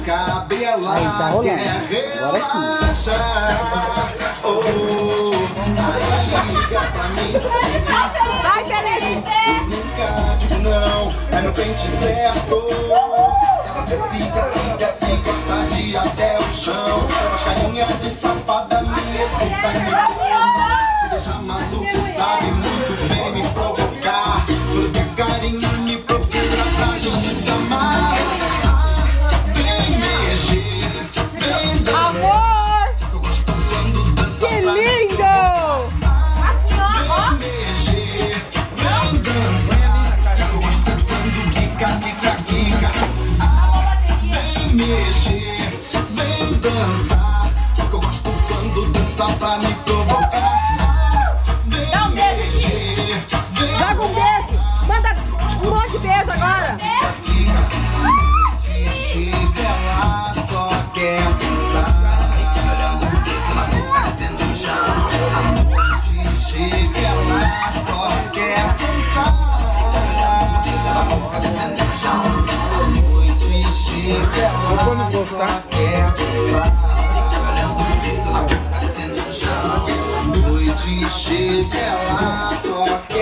cabela aí, tá rolando. quer Agora relaxar. Oh, aí gata me diz. Vai, Felipe! Nunca digo não, é meu pente certo. Ela desce, desce, desce, gosta de ir até o chão. As carinhas de safada me excita, me deixa maluco, sabe muito bem me provocar. Tudo que é carinho me procura pra gente se amar. Vem mexer, vem dançar. Amor! Eu gosto quando dança Que pra mim. lindo! Vem mexer, vem dançar. Eu gosto quando quica, quica, quica. Vem mexer, vem dançar. Porque eu gosto quando dança pra me provocar. Dá um beijo aqui! Joga um beijo! Manda um monte de beijo agora! Chega, ela só quer dançar. Chega, ela só quer dançar. Noite chega, ela só quer dançar. Noite chega, ela só quer